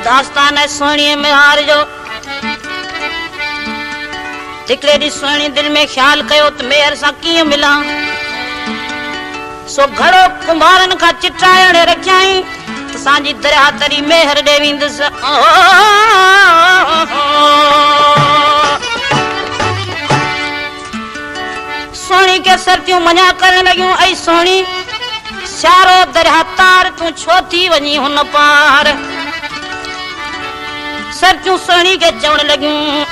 दास्तान है सोनी में हार जो हिकड़े डी सोनी दिल में ख्याल कयो त मेहर सा कीअं मिला सो घड़ो कुंभारन का चिटायण रखियाई सांजी दरिया तरी मेहर दे विंदस सोनी के सरतियों मजा करने लगियों ऐ सोनी सारो दरिया तार तू छो थी वनी हुन पार सरतियों सोनी के चवण लगियों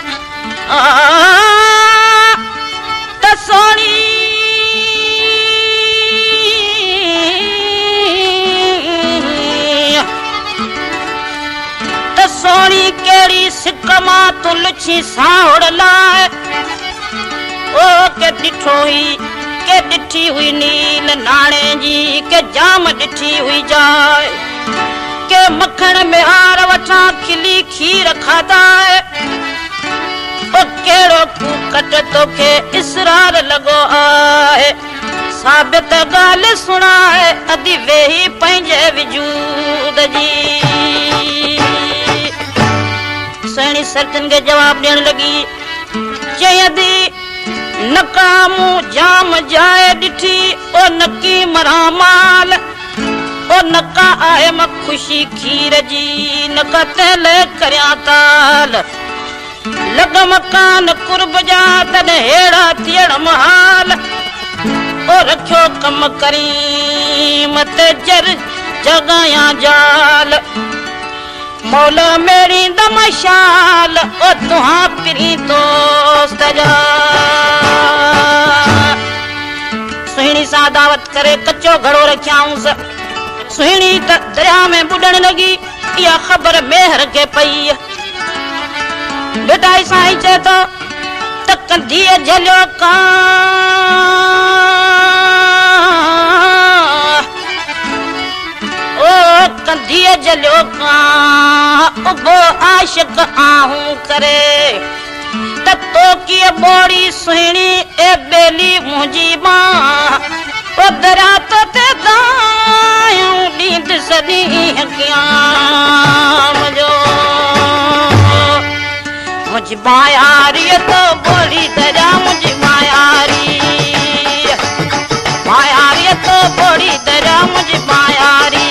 त सोनी सोनी केड़ी सिकमा तू लुछी साउड़ लाए ओ के डिठो ही के डिठी हुई नील नाणे जी के जाम डिठी हुई जाए के मखण में हार वठा खिली खीर खादा ओ केड़ो कूकट तो के इसरार लगो आए साबित गाल सुनाए अदी वेही पंहिंजे वजूद जी सैनी सरतन के जवाब देने लगी चयदी नकामू जाम जाए डिठी ओ नकी मरामाल ओ नका आए म खुशी खीर जी नका तेल करया ताल लग मकान कुर्ब जा तन हेड़ा थियण महाल ओ रखियो कम करी मत जर जगाया जाल मौला मेरी दमशाल ओ तुहा पिरी दोस्त जा सुहिणी सा दावत करे कच्चो घड़ो रखियाऊं सुहिणी त दरिया में बुडण लगी या खबर मेहर के पई बेटा साईं चे तो त कंधीअ झलियो का कंधिया जलियो का उबो आशिक आहूं करे तो की बोड़ी सुहिणी ए बेली मुंजी मां ओ दरा तो ते दायूं नींद सदी हकियां मुझो मुझ मायारी तो बोली दरा मुझ मायारी मायारी तो बोली दरा मुझ मायारी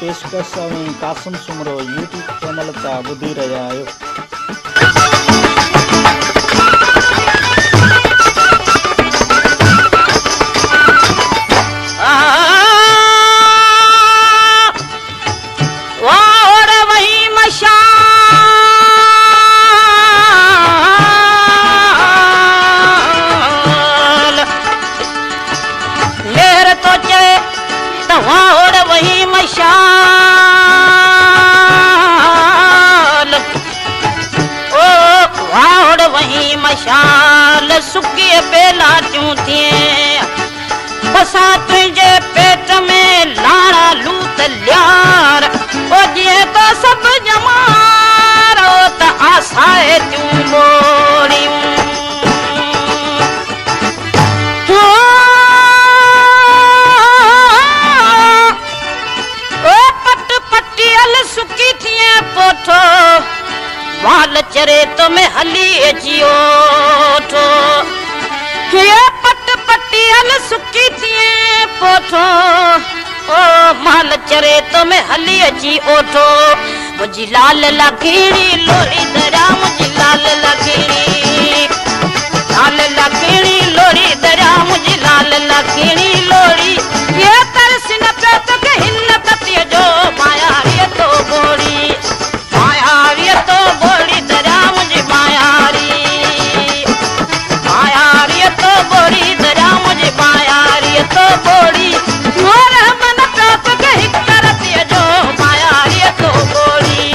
पेशकश कासम सुमरो यूट्यूब चैनल ता बुधी रहा आयो मशाल सुखी बेला क्यों थिए बसा तुझे पेट में लाड़ा लूत लियार ओ जे तो सब जमारो त आसाए तू बोड़ी ओ पट पटियल सुखी थिए पोठो वाल चरे तो मैं हली जियो ठो ये पट पटियल सुखी थिए पोठो ओ माल चरे तो मैं हली जी ओठो मुझी लाल लकीड़ी लोरी दरा मुझी लाल लकीड़ी लोरी दरा मुझी लाल लकीड़ी लोरी ये तरस न पे तो के हिल कतिय जो माया रे तो बोड़ी तो बोड़ी दरा मुझे मायारी तो बोड़ी दरा मुझे मायारी तो बोड़ी मोर मन प्राप कही करती जो मायारी तो बोड़ी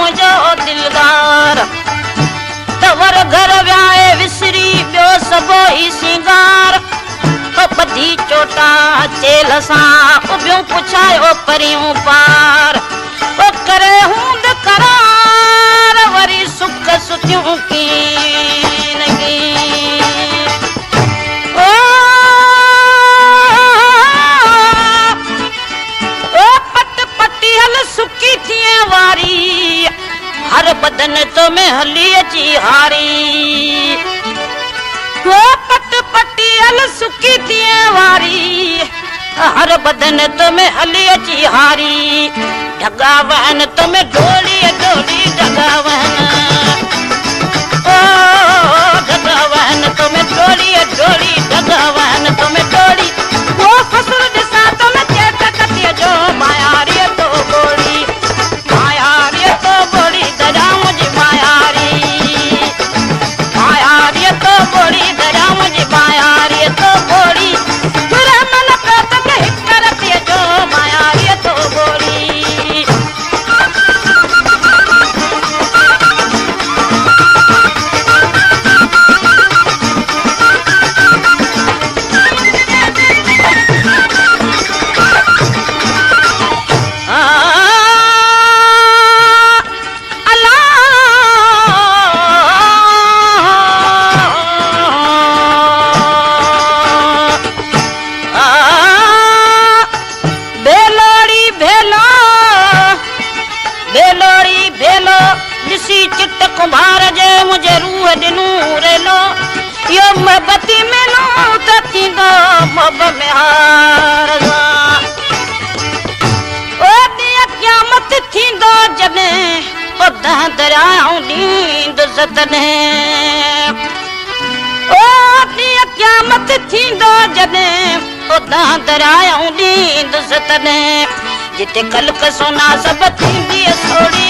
मुझो दिलदार तवर घर व्याए विसरी बियो सबो ही सिंगार तो बधी चोटा चेल सां उबियूं पुछायो परियूं पार ओ करे हूंद करार वरी सुख सुथियूं कीन सुकी थिए वारी हर बदन तो में हली अची हारी वो पट पटी हल सुकी थिए वारी हर बदन तो में हली अची हारी ढगा वहन तो में डोली डोली ढगा वहन ओ ढगा वहन तो में डोली डोली ढगा वहन तो में डोली वो फसुर दिसा तो में चेट कटिए जो मायारी तो बोली मायारी तो बोली दरा मुझे मायारी तो बोली दरा मुझे मायारी तो बोली पूरा मन प्रात के हिट करती जो मायारी तो बोली कुंभार जे मुझे रूह दिनू रेलो यो मोहब्बती में नो तथींदो मोहब में हार ओ दिया क़यामत थींदो जने ओ दरियाऊं नींद सतने ओ दिया क़यामत थींदो जने ओ दरियाऊं नींद सतने जिते कल सोना सब थींदी सोड़ी